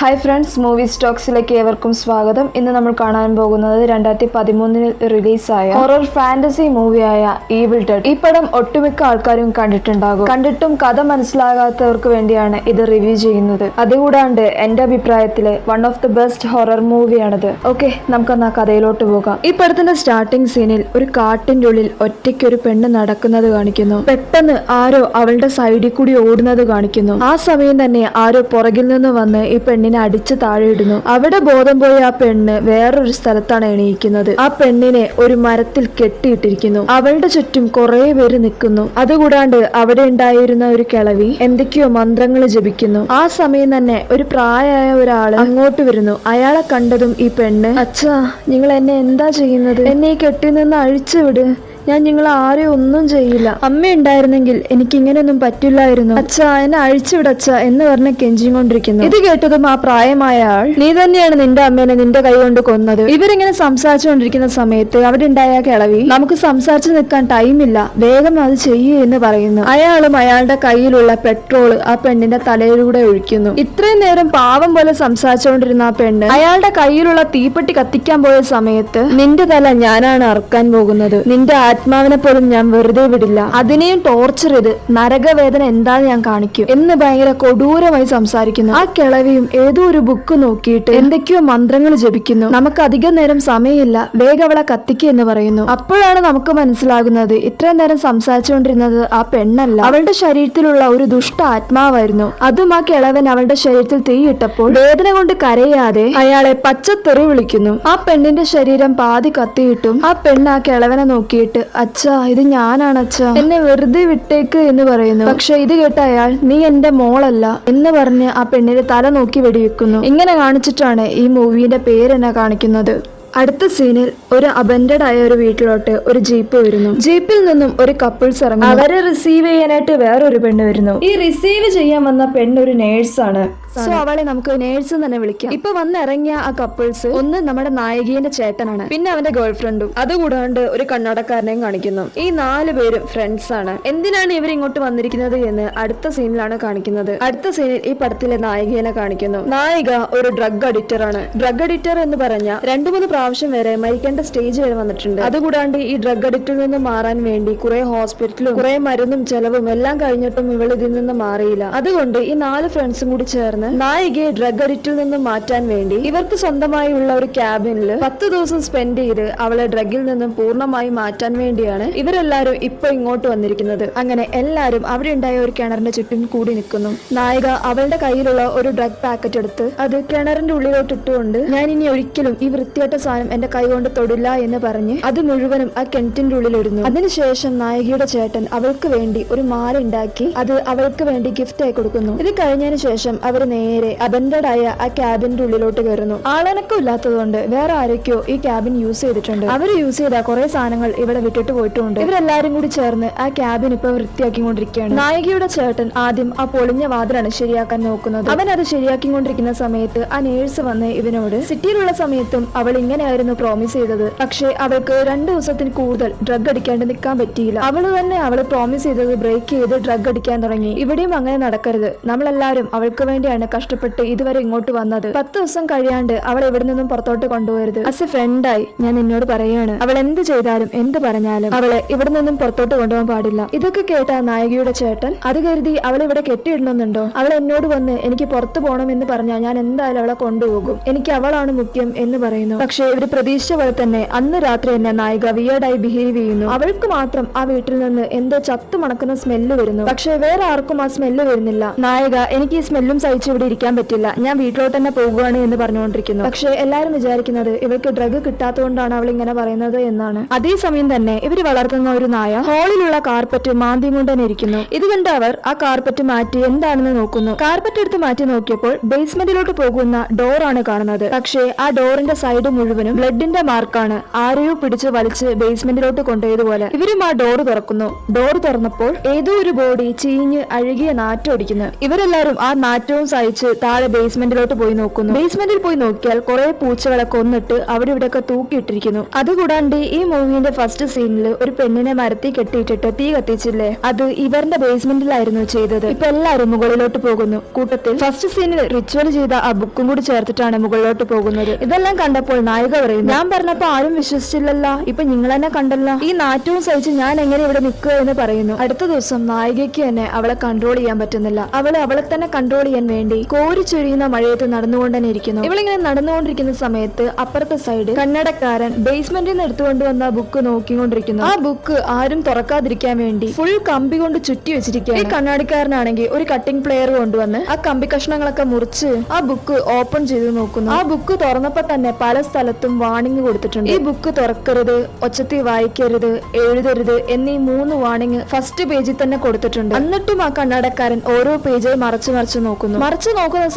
Hi friends, movie സ്റ്റോക്സിലേക്ക് ഏവർക്കും സ്വാഗതം. ഇന്ന് നമ്മൾ കാണാൻ പോകുന്നത് 2013 റിലീസായ ഹൊറർ ഫാന്റസി മൂവിയായ ഈവിൾ ഡെഡ്. ഈ പടം ഒട്ടുമിക്ക ആൾക്കാരും കണ്ടിട്ടുണ്ടാകും. കണ്ടിട്ടും കഥ മനസ്സിലാകാത്തവർക്ക് വേണ്ടിയാണ് ഇത് റിവ്യൂ ചെയ്യുന്നത്. അതുകൂടാണ്ട് എന്റെ അഭിപ്രായത്തില് one of the best horror മൂവിയാണിത്. ഓക്കെ, നമുക്കെന്നാ കഥയിലോട്ട് പോകാം. ഈ പടത്തിന്റെ സ്റ്റാർട്ടിംഗ് സീനിൽ ഒരു കാട്ടിന്റെ ഉള്ളിൽ ഒറ്റയ്ക്ക് ഒരു പെണ്ണ് നടക്കുന്നത് കാണിക്കുന്നു. പെട്ടെന്ന് ആരോ അവളുടെ സൈഡിൽ കൂടി ഓടുന്നത് കാണിക്കുന്നു. ആ സമയം തന്നെ ആരോ പുറകിൽ നിന്ന് വന്ന് ഈ പെണ്ണിനെ അടിച്ച് താഴെ ഇടുന്നു. അവിടെ ബോധം പോയ ആ പെണ്ണ് വേറൊരു സ്ഥലത്താണ് എണീക്കുന്നത്. ആ പെണ്ണിനെ ഒരു മരത്തിൽ കെട്ടിയിട്ടിരിക്കുന്നു. അവളുടെ ചുറ്റും കുറെ പേര് നിൽക്കുന്നു. അതുകൂടാണ്ട് അവിടെ ഉണ്ടായിരുന്ന ഒരു കിളവി എന്തൊക്കെയോ മന്ത്രങ്ങൾ ജപിക്കുന്നു. ആ സമയം തന്നെ ഒരു പ്രായമായ ഒരാള് അങ്ങോട്ട് വരുന്നു. അയാളെ കണ്ടതും ഈ പെണ്ണ്, അച്ഛാ, നിങ്ങൾ എന്നെ എന്താ ചെയ്യുന്നത്? എന്നെ ഈ കെട്ടി നിന്ന് അഴിച്ചുവിട്. ഞാൻ നിങ്ങൾ ആരെയും ഒന്നും ചെയ്യില്ല. അമ്മ ഉണ്ടായിരുന്നെങ്കിൽ എനിക്ക് ഇങ്ങനെയൊന്നും പറ്റില്ലായിരുന്നു. അച്ഛാ, എന്നെ അഴിച്ചുവിടച്ച എന്ന് പറഞ്ഞ് കെഞ്ചിക്കൊണ്ടിരിക്കുന്നു. ഇത് കേട്ടതും ആ പ്രായമായ ആൾ, നീ തന്നെയാണ് നിന്റെ അമ്മേനെ നിന്റെ കൈ കൊണ്ട് കൊന്നത്. ഇവരിങ്ങനെ സംസാരിച്ചുകൊണ്ടിരിക്കുന്ന സമയത്ത് അവിടെ ഉണ്ടായ കിളവി, നമുക്ക് സംസാരിച്ചു നിൽക്കാൻ ടൈമില്ല, വേഗം അത് ചെയ്യൂ എന്ന് പറയുന്നു. അയാളും അയാളുടെ കയ്യിലുള്ള പെട്രോള് ആ പെണ്ണിന്റെ തലയിലൂടെ ഒഴിക്കുന്നു. ഇത്രയും നേരം പാവം പോലെ സംസാരിച്ചുകൊണ്ടിരുന്ന ആ പെണ്ണ് അയാളുടെ കയ്യിലുള്ള തീപ്പെട്ടി കത്തിക്കാൻ പോയ സമയത്ത്, നിന്റെ തല ഞാനാണ് അറുക്കാൻ പോകുന്നത്, നിന്റെ ആത്മാവിനെ പോലും ഞാൻ വെറുതെ വിടില്ല, അതിനെയും ടോർച്ചർ ചെയ്ത് നരകവേദന എന്താന്ന് ഞാൻ കാണിക്കും എന്ന് ഭയങ്കര കൊടൂരമായി സംസാരിക്കുന്നു. ആ കിളവിയും ഏതോ ഒരു ബുക്ക് നോക്കിയിട്ട് എന്തൊക്കെയോ മന്ത്രങ്ങൾ ജപിക്കുന്നു. നമുക്ക് അധികം നേരം സമയമില്ല, വേഗം അവളെ കത്തിക്കുക എന്ന് പറയുന്നു. അപ്പോഴാണ് നമുക്ക് മനസ്സിലാകുന്നത് ഇത്രയും നേരം സംസാരിച്ചുകൊണ്ടിരുന്നത് ആ പെണ്ണല്ല, അവളുടെ ശരീരത്തിലുള്ള ഒരു ദുഷ്ട ആത്മാവായിരുന്നു. അതും ആ കിളവൻ അവളുടെ ശരീരത്തിൽ തീയിട്ടപ്പോൾ വേദന കൊണ്ട് കരയാതെ അയാളെ പച്ചത്തെറി വിളിക്കുന്നു. ആ പെണ്ണിന്റെ ശരീരം പാതി കത്തിയിട്ടും ആ പെണ്ണ് ആ കിളവനെ നോക്കിയിട്ട്, അച്ഛാ, ഇത് ഞാനാണ് അച്ഛാ, എന്നെ വെറുതെ വിട്ടേക്ക് എന്ന് പറയുന്നു. പക്ഷെ ഇത് കേട്ട അയാൾ, നീ എന്റെ മോളല്ല എന്ന് പറഞ്ഞ് ആ പെണ്ണിന്റെ തല നോക്കി വെടിവെക്കുന്നു. ഇങ്ങനെ കാണിച്ചിട്ടാണ് ഈ മൂവിന്റെ പേരെന്നെ കാണിക്കുന്നത്. അടുത്ത സീനിൽ ഒരു അബൻഡഡ് ആയ ഒരു വീട്ടിലോട്ട് ഒരു ജീപ്പ് വരുന്നു. ജീപ്പിൽ നിന്നും ഒരു കപ്പിൾസ് ഇറങ്ങും. അവരെ റിസീവ് ചെയ്യാനായിട്ട് വേറൊരു പെണ്ണ് വരുന്നു. ഈ റിസീവ് ചെയ്യാൻ വന്ന പെണ്ണ് ഒരു നേഴ്സാണ്. സോ അവളെ നമുക്ക് നേഴ്സ് തന്നെ വിളിക്കാം. ഇപ്പൊ വന്നിറങ്ങിയ ആ കപ്പിൾസ്, ഒന്ന് നമ്മുടെ നായികയുടെ ചേട്ടനാണ്, പിന്നെ അവന്റെ ഗേൾ ഫ്രണ്ടും, അതുകൂടാണ്ട് ഒരു കണ്ണടക്കാരനെയും കാണിക്കുന്നു. ഈ 4 പേരും ഫ്രണ്ട്സ് ആണ്. എന്തിനാണ് ഇവർ ഇങ്ങോട്ട് വന്നിരിക്കുന്നത് എന്ന് അടുത്ത സീനിലാണ് കാണിക്കുന്നത്. അടുത്ത സീനിൽ ഈ പടത്തിലെ നായികയെ കാണിക്കുന്നു. നായിക ഒരു ഡ്രഗ് അഡിക്റ്റർ ആണ്. ഡ്രഗ് അഡിക്റ്റർ എന്ന് പറഞ്ഞ 2-3 പ്രാവശ്യം വരെ മരിക്കേണ്ട സ്റ്റേജ് വരെ വന്നിട്ടുണ്ട്. അതുകൂടാണ്ട് ഈ ഡ്രഗ് അഡിക്റ്റിൽ നിന്ന് മാറാൻ വേണ്ടി കുറെ ഹോസ്പിറ്റലും കുറെ മരുന്നും ചെലവും എല്ലാം കഴിഞ്ഞിട്ടും ഇവൾ ഇതിൽ നിന്ന് മാറിയില്ല. അതുകൊണ്ട് ഈ 4 ഫ്രണ്ട്സും കൂടി ചേർന്ന് നായികയെ ഡ്രഗ് അഡിക്റ്റിൽ നിന്ന് മാറ്റാൻ വേണ്ടി ഇവർക്ക് സ്വന്തമായുള്ള ഒരു ക്യാബിനിൽ 10 ദിവസം സ്പെൻഡ് ചെയ്ത് അവളെ ഡ്രഗിൽ നിന്നും പൂർണ്ണമായി മാറ്റാൻ വേണ്ടിയാണ് ഇവരെല്ലാരും ഇപ്പൊ ഇങ്ങോട്ട് വന്നിരിക്കുന്നത്. അങ്ങനെ എല്ലാരും അവിടെ ഉണ്ടായ ഒരു കിണറിന്റെ ചുറ്റും കൂടി നിൽക്കുന്നു. നായിക അവളുടെ കയ്യിലുള്ള ഒരു ഡ്രഗ് പാക്കറ്റ് എടുത്ത് അത് കിണറിന്റെ ഉള്ളിലോട്ട് ഇട്ടുകൊണ്ട്, ഞാൻ ഇനി ഒരിക്കലും ഈ വൃത്തിയായിട്ട സാധനം എന്റെ കൈ കൊണ്ട് തൊടില്ല എന്ന് പറഞ്ഞ് അത് മുഴുവനും ആ കിണറ്റിന്റെ ഉള്ളിൽ ഇടുന്നു. അതിനുശേഷം നായികയുടെ ചേട്ടൻ അവൾക്ക് വേണ്ടി ഒരു മാല ഉണ്ടാക്കി അത് അവൾക്ക് വേണ്ടി ഗിഫ്റ്റ് ആയി കൊടുക്കുന്നു. ഇത് കഴിഞ്ഞതിന് ശേഷം അവർ നേരെ അബൻഡഡ് ആയ ആ ക്യാബിന്റെ ഉള്ളിലോട്ട് കയറുന്നു. ആളനക്കം ഇല്ലാത്തതുകൊണ്ട് വേറെ ആരൊക്കെയോ ഈ ക്യാബിൻ യൂസ് ചെയ്തിട്ടുണ്ട്. അവർ യൂസ് ചെയ്ത കുറെ സാധനങ്ങൾ ഇവിടെ വിട്ടിട്ട് പോയിട്ടുണ്ട്. ഇവരെല്ലാരും കൂടി ചേർന്ന് ആ ക്യാബിൻ ഇപ്പൊ വൃത്തിയാക്കിക്കൊണ്ടിരിക്കുകയാണ്. നായികയുടെ ചേട്ടൻ ആദ്യം ആ പൊളിഞ്ഞ വാതിലാണ് ശരിയാക്കാൻ നോക്കുന്നത്. അവൻ അത് ശരിയാക്കിക്കൊണ്ടിരിക്കുന്ന സമയത്ത് ആ നേഴ്സ് വന്ന് ഇവനോട്, സിറ്റിയിലുള്ള സമയത്തും അവൾ ഇങ്ങനെയായിരുന്നു പ്രോമിസ് ചെയ്തത്, പക്ഷെ അവൾക്ക് 2 ദിവസത്തിന് കൂടുതൽ ഡ്രഗ് അടിക്കാണ്ട് നിൽക്കാൻ പറ്റിയില്ല. അവള് തന്നെ അവള് പ്രോമിസ് ചെയ്തത് ബ്രേക്ക് ചെയ്ത് ഡ്രഗ് അടിക്കാൻ തുടങ്ങി. ഇവിടെയും അങ്ങനെ നടക്കരുത്, നമ്മളെല്ലാരും അവൾക്ക് വേണ്ടിയാണ് കഷ്ടപ്പെട്ട് ഇതുവരെ ഇങ്ങോട്ട് വന്നത്. 10 ദിവസം കഴിയാണ്ട് അവൾ എവിടെ നിന്നും പുറത്തോട്ട് കൊണ്ടുപോകരുത്. ആസ് എ ഫ്രണ്ടായി ഞാൻ നിന്നോട് പറയാണ്, അവൾ എന്ത് ചെയ്താലും എന്ത് പറഞ്ഞാലും അവളെ ഇവിടെ നിന്നും പുറത്തോട്ട് കൊണ്ടുപോകാൻ പാടില്ല. ഇതൊക്കെ കേട്ട നായികയുടെ ചേട്ടൻ, അത് കരുതി അവൾ ഇവിടെ കെട്ടിയിടണമെന്നുണ്ടോ? അവൾ എന്നോട് വന്ന് എനിക്ക് പുറത്തു പോകണം എന്ന് പറഞ്ഞാൽ ഞാൻ എന്തായാലും അവളെ കൊണ്ടുപോകും, എനിക്ക് അവളാണ് മുഖ്യം എന്ന് പറയുന്നു. പക്ഷെ ഇവര് പ്രതീക്ഷിച്ച പോലെ തന്നെ അന്ന് രാത്രി തന്നെ നായിക വിയേർഡായി ബിഹേവ് ചെയ്യുന്നു. അവൾക്ക് മാത്രം ആ വീട്ടിൽ നിന്ന് എന്തോ ചത്തു മണക്കുന്ന സ്മെല്ല് വരുന്നു. പക്ഷെ വേറെ ആർക്കും ആ സ്മെല്ല് വരുന്നില്ല. നായിക, എനിക്ക് ഈ സ്മെല്ലും സഹിച്ച് ഇവിടെ ഇരിക്കാൻ പറ്റില്ല, ഞാൻ വീട്ടിലോട്ട് തന്നെ പോകുകയാണ് എന്ന് പറഞ്ഞുകൊണ്ടിരിക്കുന്നു. പക്ഷെ എല്ലാരും വിചാരിക്കുന്നത് ഇവർക്ക് ഡ്രഗ് കിട്ടാത്തതുകൊണ്ടാണ് അവൾ ഇങ്ങനെ പറയുന്നത് എന്നാണ്. അതേസമയം തന്നെ ഇവര് വളർത്തുന്ന ഒരു നായ ഹാളിലുള്ള കാർപ്പറ്റ് മാന്തി കൊണ്ട് തന്നെ ഇരിക്കുന്നു. ഇത് കണ്ട് അവർ ആ കാർപ്പറ്റ് മാറ്റി എന്താണെന്ന് നോക്കുന്നു. കാർപ്പറ്റ് എടുത്ത് മാറ്റി നോക്കിയപ്പോൾ ബേസ്മെന്റിലോട്ട് പോകുന്ന ഡോറാണ് കാണുന്നത്. പക്ഷേ ആ ഡോറിന്റെ സൈഡ് മുഴുവനും ബ്ലഡിന്റെ മാർക്കാണ്. ആരെയോ പിടിച്ച് വലിച്ച് ബേസ്മെന്റിലോട്ട് കൊണ്ടുപോയതുപോലെ. ഇവരും ആ ഡോർ തുറക്കുന്നു. ഡോർ തുറന്നപ്പോൾ ഏതോ ഒരു ബോഡി ചീഞ്ഞ് അഴുകിയ നാറ്റം അടിക്കുന്നു. ഇവരെല്ലാരും ആ നാറ്റവും വായിച്ച് താഴെ ബേസ്മെന്റിലോട്ട് പോയി നോക്കുന്നു. ബേസ്മെന്റിൽ പോയി നോക്കിയാൽ കുറെ പൂച്ചകളെ കൊന്നിട്ട് അവിടെ ഇവിടെയൊക്കെ തൂക്കിയിട്ടിരിക്കുന്നു. അതുകൂടാണ്ട് ഈ മൂവിന്റെ ഫസ്റ്റ് സീനിൽ ഒരു പെണ്ണിനെ മരത്തിൽ കെട്ടിയിട്ടിട്ട് തീ കത്തിച്ചില്ലേ, അത് ഇവരുടെ ബേസ്മെന്റിലായിരുന്നു ചെയ്തത്. ഇപ്പൊ എല്ലാവരും മുകളിലോട്ട് പോകുന്നു. കൂട്ടത്തിൽ ഫസ്റ്റ് സീനിൽ റിച്വൽ ചെയ്ത ആ ബുക്കും കൂടി ചേർത്തിട്ടാണ് മുകളിലോട്ട് പോകുന്നത്. ഇതെല്ലാം കണ്ടപ്പോൾ നായിക പറയും, ഞാൻ പറഞ്ഞപ്പോ ആരും വിശ്വസിച്ചില്ലല്ലോ, ഇപ്പൊ നിങ്ങൾ തന്നെ കണ്ടല്ലോ, ഈ നാറ്റവും സഹിച്ച് ഞാൻ എങ്ങനെ ഇവിടെ നിൽക്കുക എന്ന് പറയുന്നു. അടുത്ത ദിവസം നായികയ്ക്ക് തന്നെ അവളെ കൺട്രോൾ ചെയ്യാൻ പറ്റുന്നില്ല. അവളെ തന്നെ കൺട്രോൾ ചെയ്യാൻ വേണ്ടി കോരിച്ചൊരിയുന്ന മഴയത്ത് നടന്നുകൊണ്ട് തന്നെ ഇരിക്കുന്നു. ഇവളിങ്ങനെ നടന്നുകൊണ്ടിരിക്കുന്ന സമയത്ത് അപ്പുറത്തെ സൈഡ് കന്നഡക്കാരൻ ബേസ്മെന്റിൽ നിന്ന് എടുത്തുകൊണ്ടുവന്ന ബുക്ക് നോക്കിക്കൊണ്ടിരിക്കുന്നു. ആ ബുക്ക് ആരും തുറക്കാതിരിക്കാൻ വേണ്ടി ഫുൾ കമ്പി കൊണ്ട് ചുറ്റി വെച്ചിരിക്കുകയാണ്. ഈ കണ്ണാടിക്കാരനാണെങ്കിൽ ഒരു കട്ടിംഗ് പ്ലെയർ കൊണ്ടുവന്ന് ആ കമ്പി കഷ്ണങ്ങളൊക്കെ മുറിച്ച് ആ ബുക്ക് ഓപ്പൺ ചെയ്ത് നോക്കുന്നു. ആ ബുക്ക് തുറന്നപ്പോ തന്നെ പല സ്ഥലത്തും വാണിംഗ് കൊടുത്തിട്ടുണ്ട്. ഈ ബുക്ക് തുറക്കരുത്, ഒച്ചത്തി വായിക്കരുത്, എഴുതരുത് എന്നീ 3 വാണിംഗ് ഫസ്റ്റ് പേജിൽ തന്നെ കൊടുത്തിട്ടുണ്ട്. എന്നിട്ടും ആ കണ്ണാടക്കാരൻ ഓരോ പേജായി മറച്ചു നോക്കുന്ന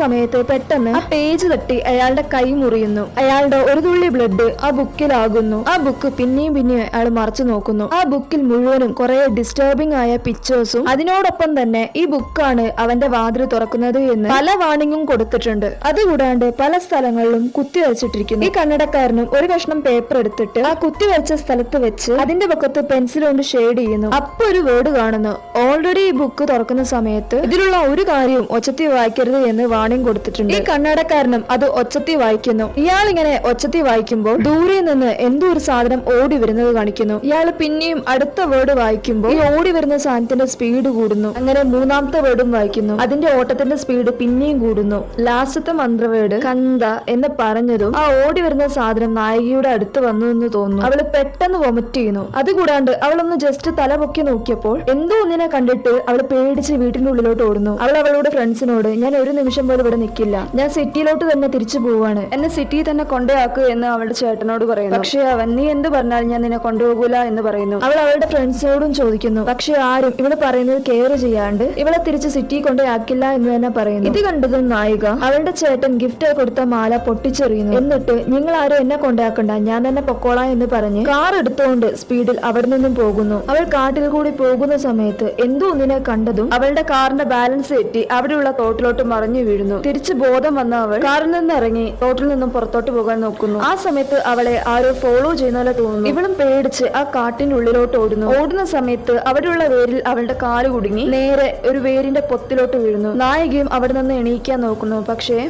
സമയത്ത് പെട്ടെന്ന് ആ പേജ് തട്ടി അയാളുടെ കൈ മുറിയുന്നു. അയാളുടെ ഒരു തുള്ളി ബ്ലഡ് ആ ബുക്കിലാകുന്നു. ആ ബുക്ക് പിന്നെയും അയാൾ മറച്ചു നോക്കുന്നു. ആ ബുക്കിൽ മുഴുവനും കുറെ ഡിസ്റ്റർബിംഗ് ആയ പിക്ചേഴ്സും അതിനോടൊപ്പം തന്നെ ഈ ബുക്കാണ് അവന്റെ വാതിൽ തുറക്കുന്നത് എന്ന് പല വാണിംഗും കൊടുത്തിട്ടുണ്ട്. അതുകൂടാണ്ട് പല സ്ഥലങ്ങളിലും കുത്തിവെച്ചിട്ടിരിക്കുന്നു. ഈ കന്നഡക്കാരനും ഒരു കഷ്ണം പേപ്പർ എടുത്തിട്ട് ആ കുത്തിവെച്ച സ്ഥലത്ത് വെച്ച് അതിന്റെ പക്കത്ത് പെൻസിൽ കൊണ്ട് ഷെയ്ഡ് ചെയ്യുന്നു. അപ്പൊ ഒരു വേർഡ് കാണുന്നു. ഓൾറെഡി ഈ ബുക്ക് തുറക്കുന്ന സമയത്ത് ഇതിലുള്ള ഒരു കാര്യവും ഒച്ചത്തി വായിക്കരുത് എന്ന് വാണിംഗ് കൊടുത്തിട്ടുണ്ട്. ഈ കന്നഡക്കാരനും അത് ഒച്ചത്തി വായിക്കുന്നു. ഇയാൾ ഇങ്ങനെ ഒച്ചത്തി വായിക്കുമ്പോൾ ദൂരെ നിന്ന് എന്തോ ഒരു സാധനം ഓടി വരുന്നത് കാണിക്കുന്നു. ഇയാൾ പിന്നെയും അടുത്ത വേർഡ് വായിക്കുമ്പോൾ ഈ ഓടി വരുന്ന സാധനത്തിന്റെ സ്പീഡ് കൂടുന്നു. അങ്ങനെ 3ാമത്തെ വേർഡും വായിക്കുന്നു. അതിന്റെ ഓട്ടത്തിന്റെ സ്പീഡ് പിന്നെയും കൂടുന്നു. ലാസ്റ്റത്തെ മന്ത്രവേർഡ് കന്ത എന്ന് പറഞ്ഞതും ആ ഓടി വരുന്ന സാധനം നായികയുടെ അടുത്ത് വന്നു എന്ന് തോന്നുന്നു. അവള് പെട്ടെന്ന് വൊമിറ്റ് ചെയ്യുന്നു. അതുകൂടാണ്ട് അവളൊന്ന് ജസ്റ്റ് തല പൊക്കി നോക്കിയപ്പോൾ എന്തോ ഒന്നിനെ കണ്ടിട്ട് അവൾ പേടിച്ച് വീട്ടിന്റെ ഉള്ളിലോട്ട് ഓടുന്നു. അവളുടെ ഫ്രണ്ട്സിനോട്, ഞാൻ ഒരു നിമിഷം പോലും ഇവിടെ നിൽക്കില്ല, ഞാൻ സിറ്റിയിലോട്ട് തന്നെ തിരിച്ചു പോവാണ്, എന്നെ സിറ്റിയിൽ തന്നെ കൊണ്ടുപോയാക്കുക എന്ന് അവളുടെ ചേട്ടനോട് പറയുന്നു. പക്ഷെ അവൻ, നീ എന്ത് പറഞ്ഞാലും ഞാൻ നിന്നെ കൊണ്ടുപോകൂല എന്ന് പറയുന്നു. അവളുടെ ഫ്രണ്ട്സിനോടും ചോദിക്കുന്നു. പക്ഷെ ആരും ഇവള് പറയുന്നത് കെയർ ചെയ്യാണ്ട് ഇവളെ തിരിച്ച് സിറ്റി കൊണ്ടുപോയാക്കില്ല എന്ന് തന്നെ പറയുന്നു. ഇത് കണ്ടതും നായിക അവളുടെ ചേട്ടൻ ഗിഫ്റ്റ് കൊടുത്ത മാല പൊട്ടിച്ചെറിയുന്നു. എന്നിട്ട് നിങ്ങൾ ആരും എന്നെ കൊണ്ടാക്കണ്ട, ഞാൻ തന്നെ പൊക്കോളാം എന്ന് പറഞ്ഞ് കാർ എടുത്തുകൊണ്ട് സ്പീഡിൽ അവിടെ നിന്നും പോകുന്നു. അവൾ കാട്ടിൽ കൂടി പോകുന്ന സമയത്ത് എന്തോ ഒന്നിനെ കണ്ടതും അവളുടെ കാറിന്റെ ബാലൻസ് തെറ്റി അവിടെയുള്ള തോട്ടിലോട്ട് മറിഞ്ഞു വീഴുന്നു. തിരിച്ച് ബോധം വന്ന അവൾ കാറിൽ നിന്ന് ഇറങ്ങി തോട്ടിൽ നിന്നും പുറത്തോട്ട് പോകാൻ നോക്കുന്നു. ആ സമയത്ത് അവളെ ആരോ ഫോളോ ചെയ്യുന്ന പോലെ തോന്നുന്നു. ഇവളും പേടിച്ച് ആ കാട്ടിന്റെ ഉള്ളിലോട്ട് ഓടുന്ന സമയത്ത് അവിടെയുള്ള വേരിൽ അവളുടെ കാല് കുടുങ്ങി നേരെ ഒരു വേരിന്റെ പൊത്തിലോട്ട് വീഴുന്നു. നായികയും അവിടെ നിന്ന് എണീക്കാൻ നോക്കുന്നു.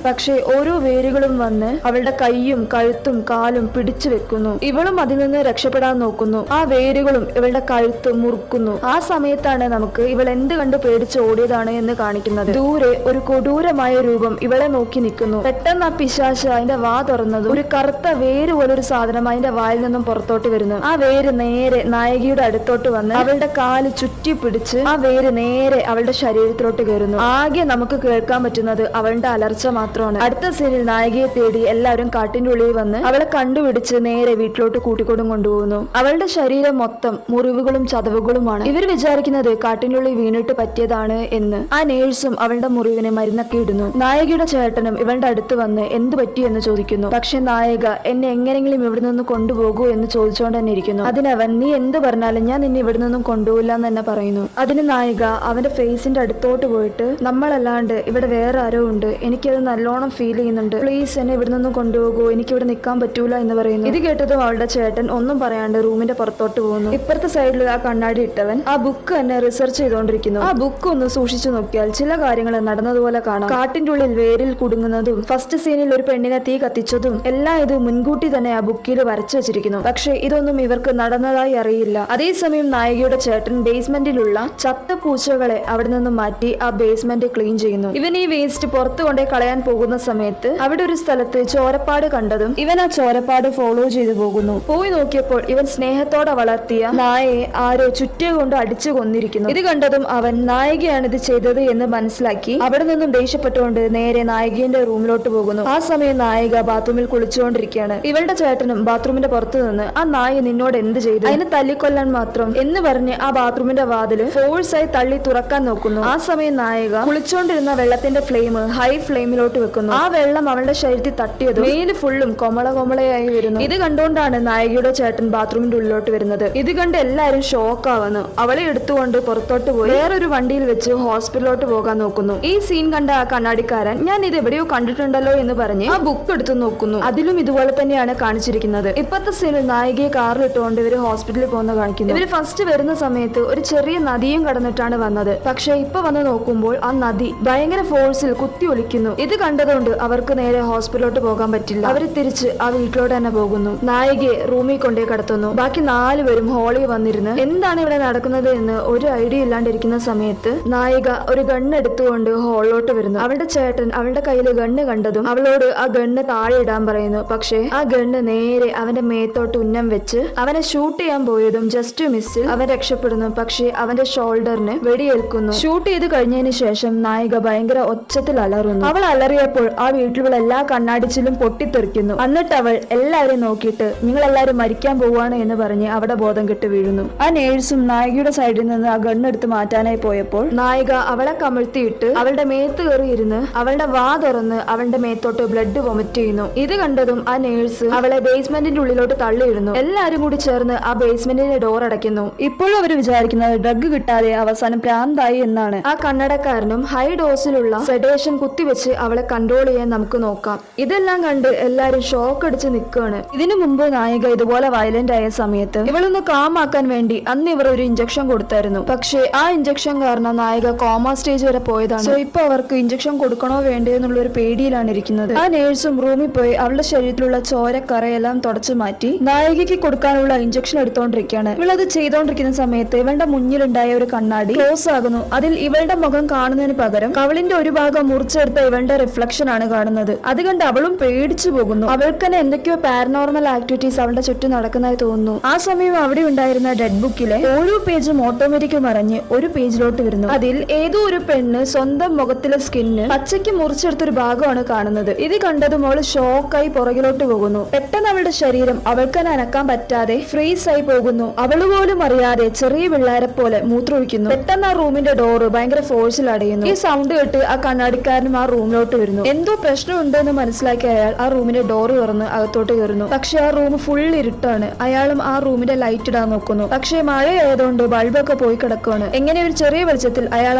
പക്ഷേ ഓരോ വേരുകളും വന്ന് അവളുടെ കൈയും കഴുത്തും കാലും പിടിച്ചു വെക്കുന്നു. ഇവളും അതിൽ നിന്ന് രക്ഷപ്പെടാൻ നോക്കുന്നു. ആ വേരുകളും ഇവളുടെ കഴുത്ത് മുറുക്കുന്നു. ആ സമയത്താണ് നമുക്ക് ഇവൾ എന്ത് കണ്ട് പേടിച്ച് ഓടിയതാണ് എന്ന് കാണിക്കുന്നത്. ദൂരെ ഒരു കൊടൂരമായ രൂപം ഇവളെ നോക്കി നിൽക്കുന്നു. പെട്ടെന്ന് ആ പിശാച് അതിന്റെ വാ തുറന്നതും ഒരു കറുത്ത വേര് പോലൊരു സാധനം അതിന്റെ വായിൽ നിന്നും പുറത്തോട്ട് വരുന്നു. ആ വേര് നേരെ നായികയുടെ അടുത്തോട്ട് വന്ന് അവളുടെ കാല് ചുറ്റി പിടിച്ച് ആ വേര് നേരെ അവളുടെ ശരീരത്തിലോട്ട് കയറുന്നു. ആകെ നമുക്ക് കേൾക്കാൻ പറ്റുന്നത് അവളുടെ അലർച്ച മാത്രമാണ്. അടുത്ത സീനിൽ നായികയെ തേടി എല്ലാവരും കാട്ടിന്റെ ഉള്ളിൽ വന്ന് അവളെ കണ്ടുപിടിച്ച് നേരെ വീട്ടിലോട്ട് കൂട്ടിക്കൊണ്ടും കൊണ്ടുപോകുന്നു. അവളുടെ ശരീരം മൊത്തം മുറിവുകളും ചതവുകളുമാണ്. ഇവർ വിചാരിക്കുന്നത് കാട്ടിന്റെ ഉള്ളിൽ വീണിട്ട് പറ്റിയതാണ് എന്ന്. ആ നേഴ്സും അവളുടെ മുറിവിന് മരുന്നൊക്കെ ഇടുന്നു. നായികയുടെ ചേട്ടനും ഇവളുടെ അടുത്ത് വന്ന് എന്ത് പറ്റി എന്ന് ചോദിക്കുന്നു. പക്ഷെ നായിക എന്നെ എങ്ങനെങ്കിലും ഇവിടെ നിന്ന് കൊണ്ടുപോകൂ എന്ന് ചോദിച്ചുകൊണ്ട് തന്നെ ഇരിക്കുന്നു. അതിനവൻ, നീ എന്ത് പറഞ്ഞാലും ഞാൻ നിന്നെ ഇവിടെ നിന്നും കൊണ്ടുപോകില്ല എന്ന് തന്നെ പറയുന്നു. അതിന് നായിക അവന്റെ ഫേസിന്റെ അടുത്തോട്ട് പോയിട്ട്, നമ്മളല്ലാണ്ട് ഇവിടെ വേറെ ആരോ ഉണ്ട്, എനിക്കത് നല്ലോണം ഫീൽ ചെയ്യുന്നുണ്ട്, പ്ലീസ് എന്നെ ഇവിടെ നിന്നും കൊണ്ടുപോകൂ, എനിക്ക് ഇവിടെ നിൽക്കാൻ പറ്റൂല എന്ന് പറയുന്നു. ഇത് കേട്ടതും അവളുടെ ചേട്ടൻ ഒന്നും പറയാണ്ട് റൂമിന്റെ പുറത്തോട്ട് പോകുന്നു. ഇപ്പുറത്തെ സൈഡിൽ ആ കണ്ണാടി ഇട്ടവൻ ആ ബുക്ക് തന്നെ റിസർച്ച് ചെയ്തുകൊണ്ടിരിക്കുന്നു. ആ ബുക്ക് ഒന്ന് സൂക്ഷിച്ചു നോക്കിയാൽ ചില കാര്യങ്ങൾ നടന്നതുപോലെ കാണാം. കാട്ടിന്റെ ഉള്ളിൽ വേരിൽ കുടുങ്ങുന്നതും ഫസ്റ്റ് സീനിൽ ഒരു പെണ്ണിനെ തീ കത്തിച്ചതും എല്ലാം ഇത് മുൻകൂട്ടി തന്നെ ആ ബുക്കിൽ വരച്ചു വെച്ചിരിക്കുന്നു. പക്ഷെ ഇതൊന്നും ഇവർക്ക് നടന്നതായി അറിയില്ല. അതേസമയം നായികയുടെ ചേട്ടൻ ബേസ്മെന്റിലുള്ള ചത്ത പൂച്ചകളെ അവിടെ നിന്ന് മാറ്റി ആ ബേസ്മെന്റ് ക്ലീൻ ചെയ്യുന്നു. ഇവൻ ഈ വേസ്റ്റ് പുറത്തു കൊണ്ടേ കളയാൻ പോകുന്ന സമയത്ത് അവിടെ ഒരു സ്ഥലത്ത് ചോരപ്പാട് കണ്ടതും ഇവൻ ആ ചോരപ്പാട് ഫോളോ ചെയ്തു പോകുന്നു. പോയി നോക്കിയപ്പോൾ ഇവൻ സ്നേഹത്തോടെ വളർത്തിയ നായയെ ആരോ ചുറ്റിയ കൊണ്ട് അടിച്ചു കൊന്നിരിക്കുന്നു. ഇത് കണ്ടതും അവൻ നായികയാണ് ഇത് ചെയ്തത് എന്ന് മനസ്സിലാക്കി അവിടെ നിന്നും ദേഷ്യപ്പെട്ടുകൊണ്ട് നേരെ നായികയുടെ റൂമിലോട്ട് പോകുന്നു. ആ സമയം നായിക ബാത്റൂമിൽ കുളിച്ചുകൊണ്ടിരിക്കുകയാണ്. ഇവളുടെ ചേട്ടനും ബാത്റൂമിന്റെ പുറത്തു നിന്ന്, ആ നായ നിന്നോട് എന്ത് ചെയ്തു, അതിനെ തല്ലിക്കൊല്ലാൻ മാത്രം എന്ന് പറഞ്ഞ് ആ ബാത്റൂമിന്റെ വാതില് ഫോഴ്സായി തള്ളി തുറക്കാൻ നോക്കുന്നു. ആ സമയം നായിക കുളിച്ചുകൊണ്ടിരുന്ന വെള്ളത്തിന്റെ ഫ്ലെയിം ഹൈ ഫ്ലെയിമിലോട്ട് വെക്കുന്നു. ആ വെള്ളം അവളുടെ ശരീരത്തിൽ തട്ടിയത് മേല് ഫുള്ളും കൊമളയായി വരുന്നു. ഇത് കണ്ടുകൊണ്ടാണ് നായികയുടെ ചേട്ടൻ ബാത്റൂമിന്റെ ഉള്ളിലോട്ട് വരുന്നത്. ഇത് കണ്ട് എല്ലാരും ഷോക്ക് ആവുന്നു. അവളെ എടുത്തുകൊണ്ട് പുറത്തോട്ട് പോയി വേറൊരു വണ്ടിയിൽ വെച്ച് ഹോസ്പിറ്റലിലോട്ട് പോകാൻ നോക്കുന്നു. ഈ സീൻ കണ്ട ആ കണ്ണാടിക്കാരൻ ഞാൻ ഇത് എവിടെയോ കണ്ടിട്ടുണ്ടല്ലോ എന്ന് പറഞ്ഞ് ആ ബുക്ക് എടുത്തു നോക്കുന്നു. അതിലും ഇതുപോലെ തന്നെയാണ് കാണിച്ചിരിക്കുന്നത്. ഇപ്പത്തെ സീനിൽ നായികയെ കാറിലിട്ടുകൊണ്ട് ഇവര് ഹോസ്പിറ്റലിൽ പോകുന്ന കാണിക്കുന്നു. ഇവര് ഫസ്റ്റ് വരുന്ന സമയത്ത് ഒരു ചെറിയ നദിയും കടന്നിട്ടാണ് വന്നത്. പക്ഷെ ഇപ്പൊ വന്ന് നോക്കുമ്പോൾ ആ നദി ഭയങ്കര ഫോഴ്സിൽ കുത്തി ഒലിക്കുന്നു. ഇത് കണ്ടതുകൊണ്ട് അവർക്ക് നേരെ ഹോസ്പിറ്റലിലോട്ട് പോകാൻ പറ്റില്ല. അവര് തിരിച്ച് ആ വീട്ടിലോട്ട് തന്നെ പോകുന്നു. നായികയെ റൂമിൽ കൊണ്ടേ കടത്തുന്നു. ബാക്കി 4 പേരും ഹോളിൽ വന്നിരുന്ന് എന്താണ് ഇവിടെ നടക്കുന്നത് എന്ന് ഒരു ഐഡിയ ഇല്ലാണ്ടിരിക്കുന്ന സമയത്ത് നായിക ഒരു ഗണ്ണ് എടുത്തുകൊണ്ട് ഹോളിലോട്ട് വരുന്നു. അവളുടെ ചേട്ടൻ അവളുടെ കയ്യിൽ ഗണ്ണ് കണ്ടതും അവളോട് ആ ഗണ്ണ് താഴെ ഇടാൻ പറയുന്നു. പക്ഷേ ആ ഗണ്ണ് നേരെ അവന്റെ മേത്തോട്ട് ഉന്നം വെച്ച് അവനെ ഷൂട്ട് ചെയ്യാൻ പോയതും ജസ്റ്റ് മിസ്സിൽ അവൻ രക്ഷപ്പെടുന്നു. പക്ഷേ അവന്റെ ഷോൾഡറിന് വെടിയേൽക്കുന്നു. ഷൂട്ട് ചെയ്ത് കഴിഞ്ഞതിന് ശേഷം നായിക ഭയങ്കര ഒച്ചത്തിൽ അലറുന്നു. അവൾ അലറിയപ്പോൾ ആ വീട്ടിലുള്ള എല്ലാ കണ്ണാടിച്ചിലും പൊട്ടിത്തെറിക്കുന്നു. എന്നിട്ട് അവൾ എല്ലാവരെയും നോക്കിയിട്ട് നിങ്ങൾ എല്ലാവരും മരിക്കാൻ പോവാണ് എന്ന് പറഞ്ഞ് അവിടെ ബോധം കെട്ട് വീഴുന്നു. ആ നേഴ്സും നായികയുടെ സൈഡിൽ നിന്ന് ആ ഗണ്ണെടുത്ത് മാറ്റാനായി പോയപ്പോൾ നായിക അവളെ കമഴ്ത്തിയിട്ട് അവളുടെ മേത്ത് കയറിയിരുന്ന് അവളുടെ വാ തുറന്ന് അവളുടെ മേത്തോട്ട് ബ്ലഡ് വൊമിറ്റ് ചെയ്യുന്നു. ഇത് കണ്ടതും ആ നേഴ്സ് അവളെ ബേസ്മെന്റിന്റെ ഉള്ളിലോട്ട് തള്ളിയിടുന്നു. എല്ലാരും കൂടി ചേർന്ന് ആ ബേസ്മെന്റിന്റെ ഡോർ അടയ്ക്കുന്നു. ഇപ്പോഴും അവർ വിചാരിക്കുന്നത് ഡ്രഗ് കിട്ടാതെ അവസാനം പ്രാന്തായി എന്നാണ്. ആ കണ്ണടക്കാരനും ഹൈ ഡോസിലുള്ള സെഡേഷൻ കുത്തിവെച്ച് അവളെ കൺട്രോൾ ചെയ്യാൻ നമുക്ക് നോക്കാം. ഇതെല്ലാം കണ്ട് എല്ലാരും ഷോക്ക് അടിച്ച് നിൽക്കുകയാണ്. ഇതിനു മുമ്പ് നായിക ഇതുപോലെ വയലന്റ് ആയ സമയത്ത് ഇവളൊന്ന് കാമാക്കാൻ വേണ്ടി അന്ന് ഇവർ ഒരു ഇഞ്ചക്ഷൻ കൊടുത്തായിരുന്നു. പക്ഷേ ആ ഇഞ്ചക്ഷൻ കാരണം നായിക കോമ സ്റ്റേജ് വരെ പോയതാണ്. സോ ഇപ്പൊ അവർക്ക് ഇഞ്ചക്ഷൻ കൊടുക്കണോ വേണ്ടോ എന്നുള്ള ഒരു പേടിയിലാണ് ഇരിക്കുന്നത്. ആ നേഴ്സും റൂമിൽ പോയി അവളുടെ ശരീരത്തിലുള്ള ചോരക്കറയെല്ലാം തുടച്ചു മാറ്റി നായികയ്ക്ക് കൊടുക്കാനുള്ള ഇഞ്ചക്ഷൻ എടുത്തോണ്ടിരിക്കുകയാണ്. ഇവളത് ചെയ്തോണ്ടിരിക്കുന്ന സമയത്ത് ഇവളുടെ മുന്നിലുണ്ടായ ഒരു കണ്ണാടി ക്ലോസ് ആകുന്നു. അതിൽ ഇവളുടെ മുഖം കാണുന്നതിന് പകരം കവളിന്റെ ഒരു ഭാഗം മുറിച്ചെടുത്ത ഇവളുടെ റിഫ്ലക്ഷൻ ആണ് കാണുന്നത്. അത് കണ്ട് അവളും പേടിച്ചു പോകുന്നു. അവൾക്ക് തന്നെ എന്തൊക്കെയോ പാരനോർമൽ ആക്ടിവിറ്റീസ് അവളുടെ ചുറ്റും നടക്കുന്നതായി തോന്നുന്നു. ആ സമയം അവിടെ ഉണ്ടായിരുന്ന ഡെഡ് ബുക്കിലെ ഓരോ പേജും ഓട്ടോമാറ്റിക് മറിഞ്ഞ് ഒരു പേജിലോട്ട് വരുന്നു. അതിൽ ഏതോ ഒരു പെണ്ണ് സ്വന്തം മുഖത്തിലെ സ്കിന്ന് പച്ചയ്ക്ക് മുറിച്ചെടുത്തൊരു ഭാഗമാണ് കാണുന്നത്. ഇത് കണ്ടതും അവൾ ഷോക്കായി പുറകിലോട്ട് പോകുന്നു. പെട്ടെന്ന് അവളുടെ ശരീരം അവൾക്ക് തന്നെ അനക്കാൻ പറ്റാതെ ഫ്രീസ് ആയി പോകുന്നു. അവള് പോലും അറിയാതെ ചെറിയ പിള്ളേരെ പോലെ മൂത്രമൊഴിക്കുന്നു. പെട്ടെന്ന് ആ റൂമിന്റെ ഡോറ് ഭയങ്കര ഫോഴ്സിൽ അടയുന്നു. ഈ സൗണ്ട് കേട്ട് ആ കണ്ണാടിക്കാരനും ആ റൂമിലോട്ട് വരുന്നു. എന്തോ പ്രശ്നമുണ്ട് എന്ന് മനസ്സിലാക്കിയ അയാൾ ആ റൂമിന്റെ ഡോറ് തുറന്ന് അകത്തോട്ട് കയറുന്നു. പക്ഷെ ആ റൂം ഫുൾ ഇരുട്ടാണ്. അയാളും ആ റൂമിന്റെ ലൈറ്റ് ഇടാൻ നോക്കുന്നു. പക്ഷെ മഴയായതുകൊണ്ട് ബൾബൊക്കെ പോയി കിടക്കുകയാണ്. എങ്ങനെ ഒരു ചെറിയ വെളിച്ചത്തിൽ അയാൾ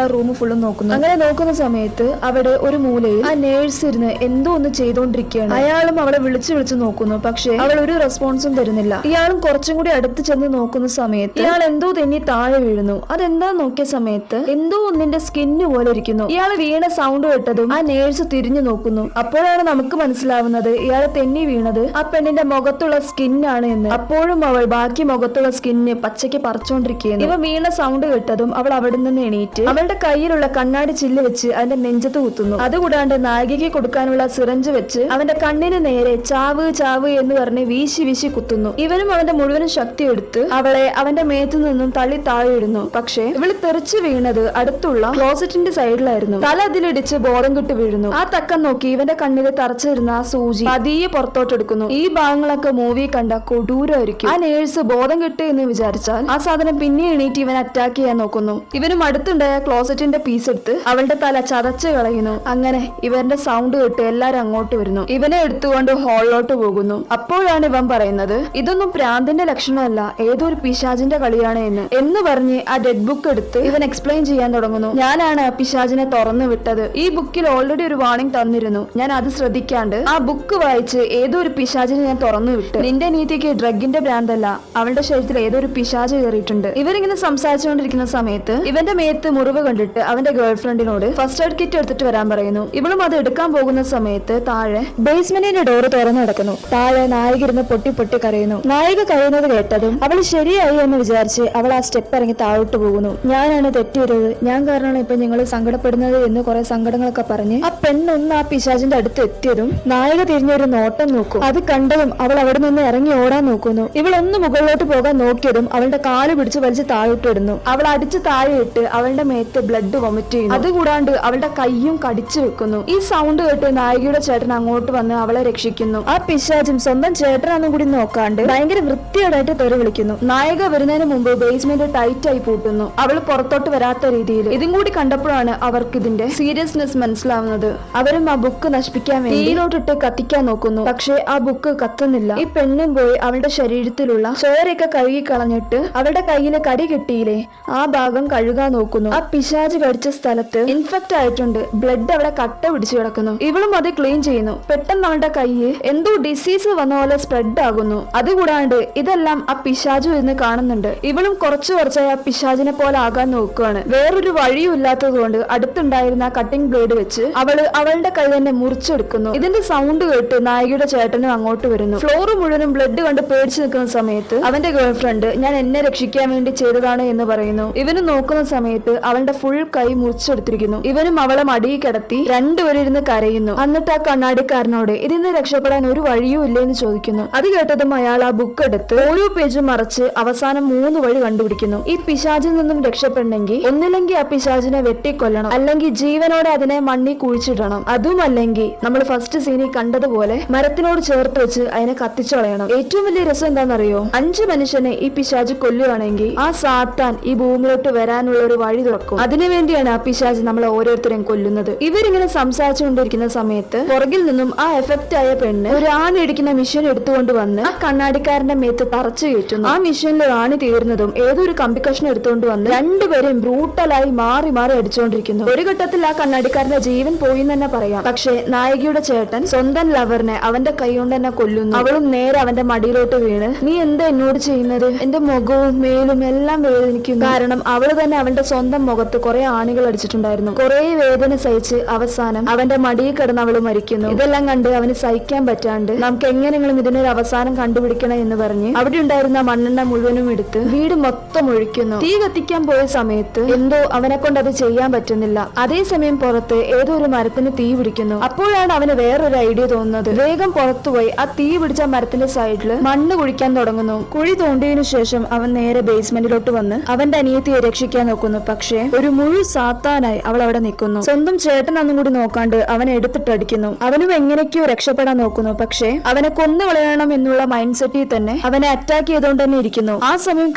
ആ റൂം ഫുള്ളും നോക്കുന്നു. അങ്ങനെ നോക്കുന്ന സമയത്ത് അവിടെ ഒരു മൂലയിൽ ആ നേഴ്സ് ഇരുന്ന് എന്തോ ഒന്ന് ചെയ്തോണ്ടിരിക്കുകയാണ്. അയാളും അവളെ വിളിച്ചു നോക്കുന്നു. പക്ഷെ അവൾ ഒരു റെസ്പോൺസും തരുന്നില്ല. ഇയാളും കുറച്ചും കൂടി അടുത്ത് ചെന്ന് നോക്കുന്ന സമയത്ത് ഇയാൾ എന്തോ തെന്നി താഴെ വീഴുന്നു. അതെന്താ നോക്കിയ സമയത്ത് എന്തോ ഒന്നിന്റെ സ്കിന്ന് പോലെ ഇരിക്കുന്നു. ഇയാൾ വീണ സൗണ്ട് കേട്ടതും ആ നേഴ്സ് തിരിഞ്ഞു നോക്കുന്നു. അപ്പോഴാണ് നമുക്ക് മനസ്സിലാവുന്നത് ഇയാൾ തെന്നി വീണത് ആ പെണ്ണിന്റെ മുഖത്തുള്ള സ്കിന്നാണ് എന്ന്. അപ്പോഴും അവൾ ബാക്കി മുഖത്തുള്ള സ്കിന്ന് പച്ചയ്ക്ക് പറിച്ചോണ്ടിരിക്കുകയാണ്. ഇവ വീണ സൗണ്ട് കേട്ടതും അവൾ അവിടെ നിന്ന് എണീറ്റ് അവളുടെ കയ്യിലുള്ള കണ്ണാടി ചില്ല് വെച്ച് അവന്റെ നെഞ്ചത്ത് കുത്തുന്നു. അതുകൂടാണ്ട് നായികയ്ക്ക് കൊടുക്കാനുള്ള സിറഞ്ച് വെച്ച് അവന്റെ കണ്ണിന് നേരെ ചാവ് ചാവ് എന്ന് പറഞ്ഞ് വീശി വീശി കുത്തുന്നു. ഇവനും അവന്റെ മുഴുവനും ശക്തി എടുത്ത് അവളെ അവന്റെ മേത്തു നിന്നും തള്ളി താഴെ ഇടുന്നു. പക്ഷേ ഇവള് തെറിച്ചു വീണത് അടുത്തുള്ള ക്ലോസറ്റിന്റെ സൈഡിലായിരുന്നു. തല അതിലിടിച്ച് ബോധം കെട്ട് വീഴുന്നു. ആ തക്കം നോക്കി ഇവന്റെ കണ്ണിൽ തറച്ചിരുന്ന ആ സൂചി പതിയെ പുറത്തോട്ടെടുക്കുന്നു. ഈ ഭാഗങ്ങളൊക്കെ മൂവി കണ്ട കൊടൂരമായിരിക്കും. ആ നേഴ്സ് ബോധം കെട്ട് എന്ന് വിചാരിച്ചാൽ ആ സാധനം പിന്നെ എണീറ്റ് ഇവൻ അറ്റാക്ക് ചെയ്യാൻ നോക്കുന്നു. ഇവനും അടുത്തുണ്ടായ ക്ലോസറ്റിന്റെ പീസ് എടുത്ത് അവളുടെ തല ചതച്ച് കളയുന്നു. അങ്ങനെ ഇവന്റെ സൗണ്ട് കേട്ട് എല്ലാരും അങ്ങോട്ട് വരുന്നു. ഇവനെ എടുത്തുകൊണ്ട് ഹാളിലോട്ട് പോകുന്നു. അപ്പോഴാണ് ഇവൻ പറയുന്നത് ഇതൊന്നും പ്രാന്തിന്റെ ലക്ഷണമല്ല, ഏതോ ഒരു പിശാചിന്റെ കളിയാണ് എന്ന് പറഞ്ഞ് ആ ഡെഡ് ബുക്ക് എടുത്ത് ഇവൻ എക്സ്പ്ലെയിൻ ചെയ്യാൻ തുടങ്ങുന്നു. ഞാനാണ് ആ പിശാചിനെ തുറന്നു വിട്ടത്. ഈ ബുക്കിൽ ഓൾറെഡി ഒരു വാർണിംഗ് തന്നിരുന്നു. ഞാൻ അത് ശ്രദ്ധിക്കാണ്ട് ആ ബുക്ക് വായിച്ച് ഏതോ ഒരു പിശാചിനെ ഞാൻ തുറന്നു വിട്ട്. നിന്റെ നീതിക്ക് ഡ്രഗിന്റെ ഭ്രാന്തല്ല, അവളുടെ ശരീരത്തിൽ ഏതോ ഒരു പിശാച് കയറിയിട്ടുണ്ട്. ഇവരിങ്ങനെ സംസാരിച്ചുകൊണ്ടിരിക്കുന്ന സമയത്ത് ഇവന്റെ മേത്ത് മുറിവ് കണ്ടിട്ട് അവന്റെ ഗേൾഫ്രണ്ടിനോട് ഫസ്റ്റ് എയ്ഡ് കിറ്റ് എടുത്തിട്ട് വരാൻ പറയുന്നു. ഇവളും അത് എടുക്കാൻ പോകുന്ന സമയത്ത് താഴെ ബേസ്മെന്റിന്റെ ഡോറ് തുറന്നു കിടക്കുന്നു. താഴെ നായിക ഇരുന്ന് പൊട്ടി പൊട്ടി കരയുന്നു. നായിക കരയുന്നത് കേട്ടതും അവൾ ശരിയായി എന്ന് വിചാരിച്ച് അവൾ ആ സ്റ്റെപ്പ് ഇറങ്ങി താഴോട്ട് പോകുന്നു. ഞാനാണ് തെറ്റിയത്, ഞാൻ കാരണമാണ് ഇപ്പൊ നിങ്ങൾ സങ്കടപ്പെടുന്നത് എന്ന് കുറെ സങ്കടങ്ങളൊക്കെ പറഞ്ഞ് ആ പെണ്ണൊന്ന് ആ പിശാചിന്റെ അടുത്ത് എത്തിയതും നായിക തിരിഞ്ഞൊരു നോട്ടം നോക്കും. അത് കണ്ടതും അവൾ അവിടെ നിന്ന് ഇറങ്ങി ഓടാൻ നോക്കുന്നു. ഇവളൊന്ന് മുകളിലോട്ട് പോകാൻ നോക്കിയതും അവളുടെ കാല് പിടിച്ച് വലിച്ച് താഴോട്ട് ഇടുന്നു. അവൾ അടിച്ച് താഴെ ഇട്ട് അവളുടെ മേത്ത് ബ്ലഡ് വൊമിറ്റ് ചെയ്യുന്നു. അതുകൂടാണ്ട് അവളുടെ കൈയും കടിച്ചു വെക്കുന്നു. ഈ സൗണ്ട് കേട്ട് നായികയുടെ ചേട്ടൻ അങ്ങോട്ട് വന്ന് അവളെ രക്ഷിക്കുന്നു. ആ പിശാചും സ്വന്തം ചേട്ടനാണെന്നും കൂടി നോക്കാണ്ട് ഭയങ്കര വൃത്തിയോടായിട്ട് തെറി വിളിക്കുന്നു. നായിക വരുന്നതിന് മുമ്പ് ബേസ്മെന്റ് ടൈറ്റ് ആയി പൂട്ടുന്നു. അവൾ പുറത്തോട്ട് വരാത്ത രീതിയിൽ. ഇതും കൂടി കണ്ടപ്പോഴാണ് അവർക്ക് ഇതിന്റെ സീരിയസ്നെസ് മനസ്സിലാവുന്നത്. അവരും ആ ബുക്ക് നശിപ്പിക്കാൻ വേണ്ടി തീയിലോട്ടിട്ട് കത്തിക്കാൻ നോക്കുന്നു. പക്ഷെ ആ ബുക്ക് കത്തുന്നില്ല. ഈ പെണ്ണും പോയി അവളുടെ ശരീരത്തിലുള്ള ചോരയൊക്കെ കഴുകി കളഞ്ഞിട്ട് അവളുടെ കയ്യിലെ കടി കിട്ടിയില്ലേ ആ ഭാഗം കഴുകാൻ നോക്കുന്നു. ആ പിശാച് കടിച്ച സ്ഥലത്ത് ഇൻഫെക്റ്റ് ആയ ആയിട്ടുണ്ട്. ബ്ലഡ് അവിടെ കട്ട പിടിച്ചു കിടക്കുന്നു. ഇവളും അത് ക്ലീൻ ചെയ്യുന്നു. പെട്ടെന്ന് അവളുടെ കയ്യിൽ എന്തോ ഡിസീസ് വന്ന പോലെ സ്പ്രെഡ് ആകുന്നു. അതുകൂടാണ്ട് ഇതെല്ലാം ആ പിശാചു എന്ന് കാണുന്നുണ്ട്. ഇവളും കുറച്ചായി ആ പിശാചിനെ പോലെ ആകാൻ നോക്കുകയാണ്. വേറൊരു വഴിയും ഇല്ലാത്തത് കൊണ്ട് അടുത്തുണ്ടായിരുന്ന കട്ടിംഗ് ബ്ലേഡ് വെച്ച് അവളുടെ കൈ തന്നെ മുറിച്ചെടുക്കുന്നു. ഇതിന്റെ സൗണ്ട് കേട്ട് നായികയുടെ ചേട്ടനും അങ്ങോട്ട് വരുന്നു. ഫ്ലോർ മുഴുവനും ബ്ലഡ് കണ്ട് പേടിച്ചു നിൽക്കുന്ന സമയത്ത് അവന്റെ ഗേൾഫ്രണ്ട് ഞാൻ എന്നെ രക്ഷിക്കാൻ വേണ്ടി ചെയ്തതാണ് എന്ന് പറയുന്നു. ഇവന് നോക്കുന്ന സമയത്ത് അവളുടെ ഫുൾ കൈ മുറിച്ചെടുത്തിരിക്കുന്നു. ഇവനും അവളെ മടിയിൽ കിടത്തി രണ്ടുപേരും ഇരുന്ന് കരയുന്നു. എന്നിട്ട് ആ കണ്ണാടിക്കാരനോട് ഇതിന്ന് രക്ഷപ്പെടാൻ ഒരു വഴിയും ഇല്ലെന്ന് ചോദിക്കുന്നു. അത് കേട്ടതും അയാൾ ആ ബുക്ക് എടുത്ത് ഓരോ പേജും മറച്ച് അവസാനം 3 വഴി കണ്ടുപിടിക്കുന്നു. ഈ പിശാചിൽ നിന്നും രക്ഷപ്പെടണമെങ്കിൽ ഒന്നില്ലെങ്കിൽ ആ പിശാചിനെ വെട്ടിക്കൊല്ലണം, അല്ലെങ്കിൽ ജീവനോടെ അതിനെ മണ്ണിൽ കുഴിച്ചിടണം. അതുമല്ലെങ്കിൽ നമ്മൾ ഫസ്റ്റ് സീനിൽ കണ്ടതുപോലെ മരത്തിനോട് ചേർത്ത് വെച്ച് അതിനെ കത്തിച്ചു കളയണം. ഏറ്റവും വലിയ രസം എന്താണെന്നറിയോ? 5 മനുഷ്യനെ ഈ പിശാച് കൊല്ലുകയാണെങ്കിൽ ആ സാത്താൻ ഈ ഭൂമിയിലോട്ട് വരാനുള്ള ഒരു വഴി തുറക്കും. അതിനുവേണ്ടിയാണ് ആ പിശാച് നമ്മളെ ഓരോരുത്തരെയും കൊല്ലുന്നത്. ഇവരിങ്ങനെ സംസാരിച്ചുകൊണ്ടിരിക്കുന്ന സമയത്ത് പുറകിൽ നിന്നും ആ എഫക്റ്റ് ആയ പെണ്ണ് ഒരു ആണി ഇടിക്കുന്ന മിഷൻ എടുത്തുകൊണ്ട് വന്ന് ആ കണ്ണാടിക്കാരന്റെ മേത്ത് തറച്ചു കയറ്റുന്നു. ആ മിഷനിൽ ആണി തീർന്നതും ഏതൊരു കമ്പി കഷ്ണം എടുത്തുകൊണ്ട് വന്ന് രണ്ടുപേരും ബ്രൂട്ടലായി മാറി അടിച്ചുകൊണ്ടിരിക്കുന്നു. ഒരു ഘട്ടത്തിൽ ആ കണ്ണാടിക്കാരന്റെ ജീവൻ പോയി എന്ന് തന്നെ പറയാം. പക്ഷെ നായികയുടെ ചേട്ടൻ സ്വന്തം ലവറിനെ അവന്റെ കൈ കൊണ്ട് തന്നെ കൊല്ലുന്നു. അവളും നേരെ അവന്റെ മടിയിലോട്ട് വീണ് നീ എന്താ എന്നോട് ചെയ്യുന്നത്? എന്റെ മുഖവും മേലും എല്ലാം വേദനിക്കുന്നു. കാരണം അവള് തന്നെ അവന്റെ സ്വന്തം മുഖത്ത് കുറെ ആണികൾ അടിച്ചിട്ടുണ്ടായിരുന്നു. കുറെ വേദന സഹിച്ച് അവസാനം അവന്റെ മടിയിൽ കിടന്ന് അവള് മരിക്കുന്നു. ഇതെല്ലാം കണ്ട് അവന് സഹിക്കാൻ പറ്റാണ്ട് നമുക്ക് എങ്ങനെയെങ്കിലും ഇതിനൊരു അവസാനം കണ്ടുപിടിക്കണം എന്ന് പറഞ്ഞ് അവിടെ ഉണ്ടായിരുന്ന മണ്ണെണ്ണ മുഴുവനും എടുത്ത് വീട് മൊത്തം ഒഴിക്കുന്നു. തീ കത്തിക്കാൻ പോയ സമയത്ത് എന്തോ അവനെ കൊണ്ട് അത് ചെയ്യാൻ പറ്റുന്നില്ല. അതേസമയം പുറത്ത് ഏതോ ഒരു മരത്തിന് തീ പിടിക്കുന്നു. അപ്പോഴാണ് അവന് വേറൊരു ഐഡിയ തോന്നുന്നത്. വേഗം പുറത്തുപോയി ആ തീ പിടിച്ച മരത്തിന്റെ സൈഡില് മണ്ണ് കുഴിക്കാൻ തുടങ്ങുന്നു. കുഴി തോണ്ടിയതിനു ശേഷം അവൻ നേരെ ബേസ്മെന്റിലോട്ട് വന്ന് അവന്റെ അനിയത്തിയെ രക്ഷിക്കാൻ നോക്കുന്നു. പക്ഷേ ഒരു മുഴുവൻ സാത്താനായി അവൾ അവിടെ നിൽക്കുന്നു. സ്വന്തം ചേട്ടനൊന്നും കൂടി നോക്കാണ്ട് അവനെ എടുത്തിട്ടടിക്കുന്നു. അവനും എങ്ങനെയൊക്കെയോ രക്ഷപ്പെടാൻ നോക്കുന്നു. പക്ഷേ അവനെ കൊന്നു കളയണം എന്നുള്ള മൈൻഡ് സെറ്റിൽ തന്നെ അവനെ അറ്റാക്ക് ചെയ്തുകൊണ്ട് തന്നെ ഇരിക്കുന്നു. ആ സമയം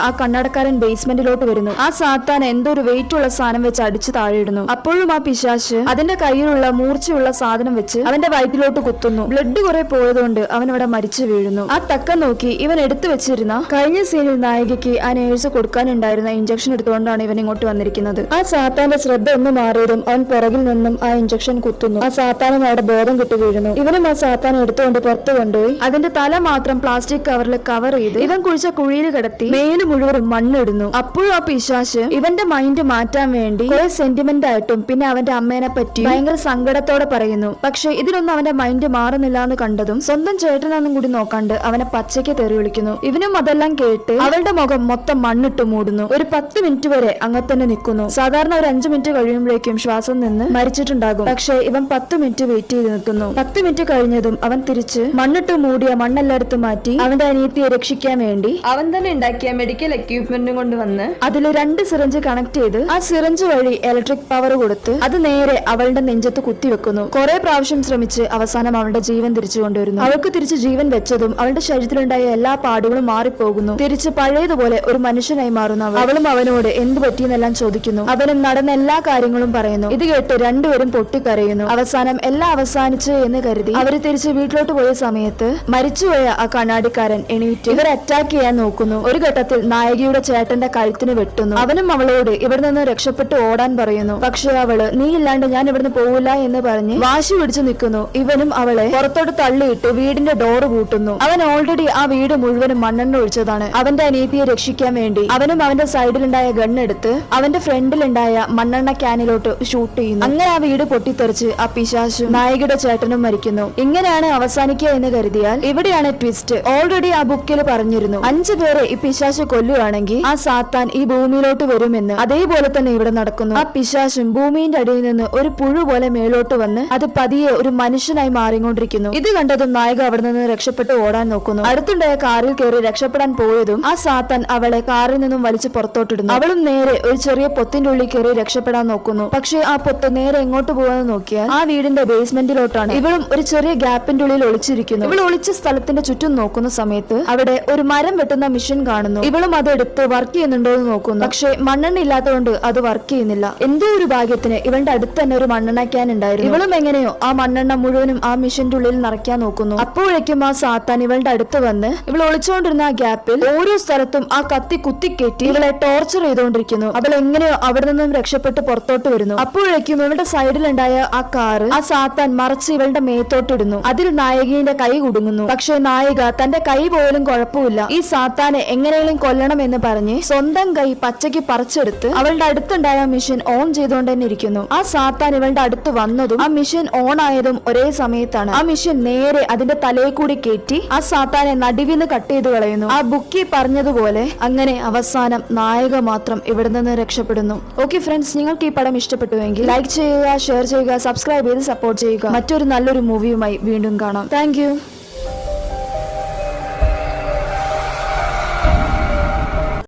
ആ കണ്ണടക്കാരൻ ബേസ്മെന്റിലോട്ട് വരുന്നു. ആ സാത്താൻ എന്തോ ഒരു വെയിറ്റ് ഉള്ള സാധനം വെച്ച് അടിച്ച് താഴെയിടുന്നു. അപ്പോഴും ആ പിശാശ് അതിന്റെ കയ്യിലുള്ള മൂർച്ചയുള്ള സാധനം വെച്ച് അവന്റെ വയറ്റിലോട്ട് കുത്തുന്നു. ബ്ലഡ് കുറെ പോയതുകൊണ്ട് അവൻ അവിടെ മരിച്ചു വീഴുന്നു. ആ തക്കം നോക്കി ഇവൻ എടുത്തു വെച്ചിരുന്ന കഴിഞ്ഞ സീനിൽ നായികയ്ക്ക് ആ നേഴ്സ് കൊടുക്കാനുണ്ടായിരുന്ന ഇഞ്ചക്ഷൻ എടുത്തുകൊണ്ടാണ് ഇവൻ ഇങ്ങോട്ട് വന്നിരിക്കുന്നത്. ആ സാത്താന്റെ ശ്രദ്ധ ഒന്ന് മാറിയതും അവൻ പിറകിൽ നിന്നും ആ ഇഞ്ചക്ഷൻ കുത്തുന്നു. ആ സാത്താനും അവിടെ ബോധം കിട്ടു വീഴുന്നു. ഇവനും ആ സാത്താൻ എടുത്തുകൊണ്ട് പുറത്തു കൊണ്ടുപോയി അതിന്റെ തല മാത്രം പ്ലാസ്റ്റിക് കവറിൽ കവർ ചെയ്ത് ഇവൻ കുഴിച്ച കുഴിയിൽ കിടത്തി മേല് മുഴുവൻ മണ്ണിടുന്നു. അപ്പോഴും ആ പിശാശ് ഇവന്റെ മൈൻഡ് മാറ്റാൻ വേണ്ടി കുറെ സെന്റിമെന്റ് ആയിട്ടും പിന്നെ അവന്റെ അമ്മേനെ പറ്റി ഭയങ്കര സങ്കടത്തോടെ പറയുന്നു. പക്ഷെ ഇതിലൊന്നും അവന്റെ മൈൻഡ് മാറുന്നില്ല എന്ന് കണ്ടതും സ്വന്തം ചേട്ടനാന്നും കൂടി നോക്കാണ്ട് അവനെ പച്ചയ്ക്ക് തെറി വിളിക്കുന്നു. ഇവനും അതെല്ലാം കേട്ട് അവളുടെ മുഖം മൊത്തം മണ്ണിട്ട് മൂടുന്നു. ഒരു 10 മിനിറ്റ് വരെ അങ്ങനെ തന്നെ നിൽക്കുന്നു. സാധാരണ ഒരു 5 മിനിറ്റ് കഴിയുമ്പോഴേക്കും ശ്വാസം നിന്ന് മരിച്ചിട്ടുണ്ടാകും. പക്ഷെ ഇവൻ 10 മിനിറ്റ് വെയിറ്റ് ചെയ്ത് നിൽക്കുന്നു. 10 മിനിറ്റ് കഴിഞ്ഞതും അവൻ തിരിച്ച് മണ്ണിട്ട് മൂടിയ മണ്ണെല്ലായിടത്തും മാറ്റി അവന്റെ അനിയത്തിയെ രക്ഷിക്കാൻ വേണ്ടി അവൻ തന്നെ ഉണ്ടാക്കിയ മെഡിക്കൽ എക്യുപ്മെന്റും കൊണ്ടുവന്ന് അതിൽ 2 സിറിഞ്ച് കണക്ട് ചെയ്ത് ആ സിറിഞ്ച് വഴി ഇലക്ട്രിക് പവർ കൊടുത്ത് അത് നേരെ അവളുടെ നെഞ്ചത്ത് കുത്തിവെക്കുന്നു. കുറെ പ്രാവശ്യം ശ്രമിച്ച് അവസാനം അവളുടെ ജീവൻ തിരിച്ചു കൊണ്ടുവരുന്നു. അവൾക്ക് തിരിച്ച് ജീവൻ വെച്ചതും അവളുടെ ശരീരത്തിലുണ്ടായ എല്ലാ പാടുകളും മാറിപ്പോകുന്നു. തിരിച്ച് പഴയതുപോലെ ഒരു മനുഷ്യനായി മാറുന്നു. അവളും അവനോട് എന്ത് പറ്റിയെന്നെല്ലാം ചോദിക്കുന്നു. അവനും നടന്ന എല്ലാ കാര്യങ്ങളും പറയുന്നു. ഇത് കേട്ട് രണ്ടുപേരും പൊട്ടിക്കരയുന്നു. അവസാനം എല്ലാം അവസാനിച്ചു എന്ന് കരുതി അവര് തിരിച്ച് വീട്ടിലോട്ട് പോയ സമയത്ത് മരിച്ചുപോയ ആ കണ്ണാടിക്കാരൻ എണീറ്റ് ഇവർ അറ്റാക്ക് ചെയ്യാൻ നോക്കുന്നു. ഒരു ഘട്ടത്തിൽ നായികയുടെ ചേട്ടന്റെ കഴുത്തിന് വെട്ടുന്നു. അവനും അവളോട് ഇവിടെ നിന്ന് രക്ഷപ്പെട്ട് ഓടാൻ പറയുന്നു. പക്ഷെ അവള് നീ ഇല്ലാണ്ട് ഞാൻ ഇവിടുന്ന് പോവില്ല എന്ന് പറഞ്ഞ് വാശി പിടിച്ചു നിൽക്കുന്നു. ഇവനും അവളെ പുറത്തോട്ട് തള്ളിയിട്ട് വീടിന്റെ ഡോറ് പൂട്ടുന്നു. അവൻ ഓൾറെഡി ആ വീട് മുഴുവനും മണ്ണെണ്ണ ഒഴിച്ചതാണ്. അവന്റെ അനിയത്തിയെ രക്ഷിക്കാൻ വേണ്ടി അവനും അവന്റെ സൈഡിലുണ്ടായ ഗണ്ണെടുത്ത് അവന്റെ ഫ്രണ്ടിലുണ്ടായ മണ്ണെണ്ണ ക്യാനിലോട്ട് ഷൂട്ട് ചെയ്യുന്നു. അങ്ങനെ ആ വീട് പൊട്ടിത്തെറിച്ച് ആ പിശാശും നായികയുടെ ചേട്ടനും മരിക്കുന്നു. ഇങ്ങനെയാണ് അവസാനിക്കുക എന്ന് കരുതിയാൽ ഇവിടെയാണ് ട്വിസ്റ്റ്. ഓൾറെഡി ആ ബുക്കിൽ പറഞ്ഞിരുന്നു 5 പേരെ ഈ പിശാശ് കൊല്ലുകയാണെങ്കിൽ ആ സാത്താൻ ഈ ഭൂമിയിലോട്ട് വരുമെന്ന്. അതേപോലെ തന്നെ ഇവിടെ നടക്കുന്നു. ആ പിശാശും ഭൂമിയുടെ അടിയിൽ നിന്ന് ഒരു പുഴു പോലെ മേലോട്ട് വന്ന് അത് പതിയെ ഒരു മനുഷ്യനായി മാറിക്കൊണ്ടിരിക്കുന്നു. ഇത് കണ്ടതും നായിക അവിടെ നിന്ന് രക്ഷപ്പെട്ട് ഓടാൻ നോക്കുന്നു. അടുത്തുണ്ടായ കാറിൽ കയറി രക്ഷപ്പെടാൻ പോയതും ആ സാത്താൻ അവളെ കാറിൽ നിന്നും വലിച്ച് പുറത്തോട്ടിടുന്നു. അവളും നേരെ ഒരു ചെറിയ പൊത്തിന്റെ ഉള്ളിൽ കയറി രക്ഷപ്പെടാൻ നോക്കുന്നു. പക്ഷെ ആ പൊത്ത് നേരെ എങ്ങോട്ട് പോകാന്ന് നോക്കിയാൽ ആ വീടിന്റെ ബേസ്മെന്റിലോട്ടാണ്. ഇവളും ഒരു ചെറിയ ഗ്യാപ്പിന്റെ ഉള്ളിൽ ഒളിച്ചിരിക്കുന്നു. ഇവൾ ഒളിച്ച സ്ഥലത്തിന്റെ ചുറ്റും നോക്കുന്ന സമയത്ത് അവിടെ ഒരു മരം വെട്ടുന്ന മിഷൻ കാണുന്നു. ഇവളും അതെടുത്ത് വർക്ക് ചെയ്യുന്നുണ്ടോ എന്ന് നോക്കുന്നു. പക്ഷെ മണ്ണെണ്ണ ഇല്ലാത്തതുകൊണ്ട് അത് വർക്ക് ചെയ്യുന്നില്ല. എന്തോ ഒരു ഭാഗ്യത്തിന് ഇവളുടെ അടുത്ത് തന്നെ ഒരു മണ്ണെണ്ണ ക്യാൻ ഉണ്ടായിരുന്നു. ഇവളും എങ്ങനെയോ ആ മണ്ണെണ്ണ മുഴുവനും ആ മിഷന്റെ ഉള്ളിൽ നിറയ്ക്കാൻ നോക്കുന്നു. അപ്പോഴേക്കും ആ സാത്താൻ ഇവളുടെ അടുത്ത് വന്ന് ഇവൾ ഒളിച്ചുകൊണ്ടിരുന്ന ആ ഗ്യാപ്പിൽ ഓരോ സ്ഥലത്തും ആ കത്തി കുത്തിക്കേറ്റി ഇവളെ ടോർച്ചർ ചെയ്തുകൊണ്ടിരിക്കുന്നു. അവൾ എങ്ങനെയോ അവിടെ നിന്നും രക്ഷപ്പെട്ട് പുറത്തോട്ട് വരുന്നു. അപ്പോഴേക്കും ഇവളുടെ സൈഡിലുണ്ടായ ആ കാറ് ആ സാത്താൻ മറിച്ച് ഇവളുടെ മേത്തോട്ടിടുന്നു. അതിൽ നായികയുടെ കൈ കുടുങ്ങുന്നു. പക്ഷെ നായിക തന്റെ കൈ പോലും കുഴപ്പമില്ല, ഈ സാത്താനെ എങ്ങനെയും കൊല്ലണം എന്ന് പറഞ്ഞ് സ്വന്തം കൈ പച്ചയ്ക്ക് പറിച്ചെടുത്ത് അവളുടെ അടുത്തുണ്ടായ മിഷൻ ഓൺ ചെയ്തുകൊണ്ട് തന്നെ ഇരിക്കുന്നു. ആ സാത്താൻ ഇവളുടെ അടുത്ത് വന്നതും ആ മിഷൻ ഓൺ ആയതും ഒരേ സമയത്താണ്. ആ മിഷൻ നേരെ അതിന്റെ തലയിൽ കൂടി കയറ്റി ആ സാത്താനെ നടുവിന്ന് കട്ട് ചെയ്ത് കളയുന്നു. ആ ബുക്കി പറഞ്ഞതുപോലെ അങ്ങനെ അവസാനം നായിക മാത്രം ഇവിടെ നിന്ന് രക്ഷപ്പെടുന്നു. ഓക്കെ ഫ്രണ്ട്സ്, നിങ്ങൾക്ക് ഈ പടം ഇഷ്ടപ്പെട്ടുവെങ്കിൽ ലൈക്ക് ചെയ്യുക, ഷെയർ ചെയ്യുക, സബ്സ്ക്രൈബ് ചെയ്ത് സപ്പോർട്ട് ചെയ്യുക. മറ്റൊരു നല്ലൊരു മൂവിയുമായി വീണ്ടും കാണാം. താങ്ക്